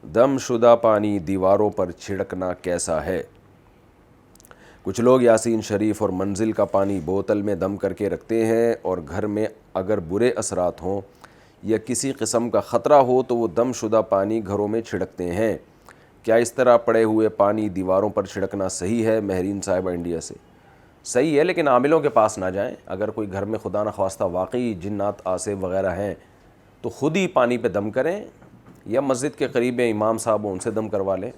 دم شدہ پانی دیواروں پر چھڑکنا کیسا ہے؟ کچھ لوگ یاسین شریف اور منزل کا پانی بوتل میں دم کر کے رکھتے ہیں، اور گھر میں اگر برے اثرات ہوں یا کسی قسم کا خطرہ ہو تو وہ دم شدہ پانی گھروں میں چھڑکتے ہیں۔ کیا اس طرح پڑے ہوئے پانی دیواروں پر چھڑکنا صحیح ہے؟ مہرین صاحبہ انڈیا سے۔ صحیح ہے، لیکن عاملوں کے پاس نہ جائیں۔ اگر کوئی گھر میں خدا نخواستہ واقعی جنات آصف وغیرہ ہیں تو خود ہی پانی پہ دم کریں، یا مسجد کے قریب امام صاحب ان سے دم کروا لیں،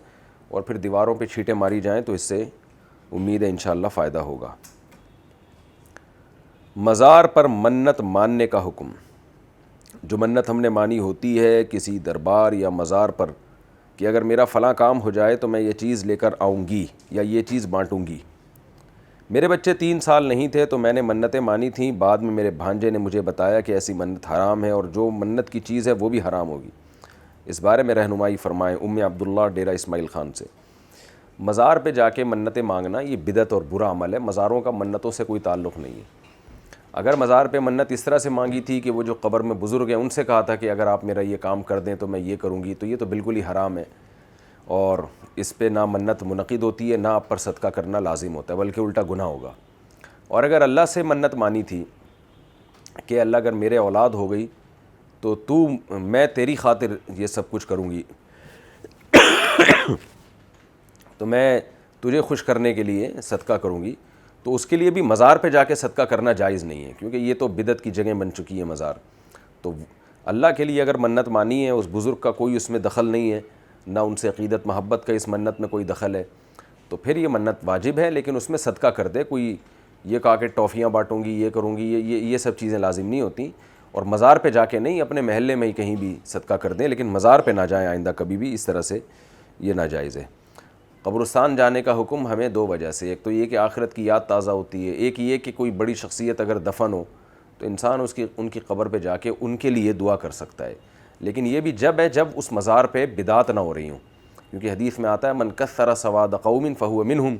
اور پھر دیواروں پہ چھینٹیں ماری جائیں تو اس سے امید ہے انشاءاللہ فائدہ ہوگا۔ مزار پر منت ماننے کا حکم۔ جو منت ہم نے مانی ہوتی ہے کسی دربار یا مزار پر کہ اگر میرا فلاں کام ہو جائے تو میں یہ چیز لے کر آؤں گی یا یہ چیز بانٹوں گی۔ میرے بچے 3 سال نہیں تھے تو میں نے منتیں مانی تھیں، بعد میں میرے بھانجے نے مجھے بتایا کہ ایسی منت حرام ہے اور جو منت کی چیز ہے وہ بھی حرام ہوگی۔ اس بارے میں رہنمائی فرمائیں۔ ام عبداللہ ڈیرہ اسماعیل خان سے۔ مزار پہ جا کے منتیں مانگنا یہ بدعت اور برا عمل ہے۔ مزاروں کا منتوں سے کوئی تعلق نہیں ہے۔ اگر مزار پہ منت اس طرح سے مانگی تھی کہ وہ جو قبر میں بزرگ ہیں ان سے کہا تھا کہ اگر آپ میرا یہ کام کر دیں تو میں یہ کروں گی، تو یہ تو بالکل ہی حرام ہے، اور اس پہ نہ منت منعقد ہوتی ہے، نہ آپ پر صدقہ کرنا لازم ہوتا ہے، بلکہ الٹا گناہ ہوگا۔ اور اگر اللہ سے منت مانی تھی کہ اللہ اگر میرے اولاد ہو گئی تو میں تیری خاطر یہ سب کچھ کروں گی، تو میں تجھے خوش کرنے کے لیے صدقہ کروں گی، تو اس کے لیے بھی مزار پہ جا کے صدقہ کرنا جائز نہیں ہے، کیونکہ یہ تو بدعت کی جگہ بن چکی ہے مزار۔ تو اللہ کے لیے اگر منت مانی ہے، اس بزرگ کا کوئی اس میں دخل نہیں ہے، نہ ان سے عقیدت محبت کا اس منت میں کوئی دخل ہے، تو پھر یہ منت واجب ہے، لیکن اس میں صدقہ کر دے۔ کوئی یہ کہا کہ ٹافیاں بانٹوں گی، یہ کروں گی، یہ سب چیزیں لازم نہیں ہوتی، اور مزار پہ جا کے نہیں، اپنے محلے میں ہی کہیں بھی صدقہ کر دیں، لیکن مزار پہ نہ جائیں آئندہ کبھی بھی، اس طرح سے یہ ناجائز ہے۔ قبرستان جانے کا حکم ہمیں 2 وجہ سے، ایک تو یہ کہ آخرت کی یاد تازہ ہوتی ہے، ایک یہ کہ کوئی بڑی شخصیت اگر دفن ہو تو انسان ان کی قبر پہ جا کے ان کے لیے دعا کر سکتا ہے، لیکن یہ بھی جب ہے جب اس مزار پہ بدعت نہ ہو رہی ہوں، کیونکہ حدیث میں آتا ہے من کثر سواد قوم فہو منہم،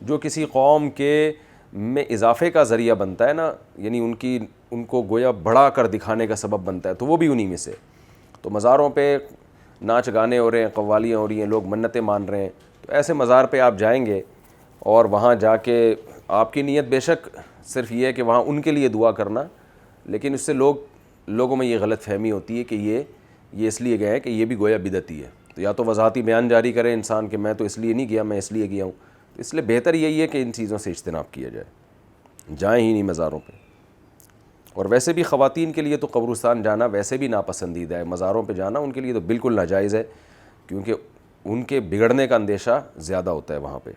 جو کسی قوم کے میں اضافے کا ذریعہ بنتا ہے نا، یعنی ان کو گویا بڑھا کر دکھانے کا سبب بنتا ہے، تو وہ بھی انہی میں سے۔ تو مزاروں پہ ناچ گانے ہو رہے ہیں، قوالیاں ہو رہی ہیں، لوگ منتیں مان رہے ہیں، تو ایسے مزار پہ آپ جائیں گے اور وہاں جا کے آپ کی نیت بے شک صرف یہ ہے کہ وہاں ان کے لیے دعا کرنا، لیکن اس سے لوگوں میں یہ غلط فہمی ہوتی ہے کہ یہ اس لیے گئے ہیں کہ یہ بھی گویا بدعتی ہے، تو یا تو وضاحتی بیان جاری کرے انسان کہ میں تو اس لیے نہیں گیا، میں اس لیے گیا ہوں، تو اس لیے بہتر یہی ہے کہ ان چیزوں سے اجتناب کیا جائے، جائیں ہی نہیں مزاروں پہ۔ اور ویسے بھی خواتین کے لیے تو قبرستان جانا ویسے بھی ناپسندیدہ ہے، مزاروں پہ جانا ان کے لیے تو بالکل ناجائز ہے، کیونکہ ان کے بگڑنے کا اندیشہ زیادہ ہوتا ہے وہاں پہ۔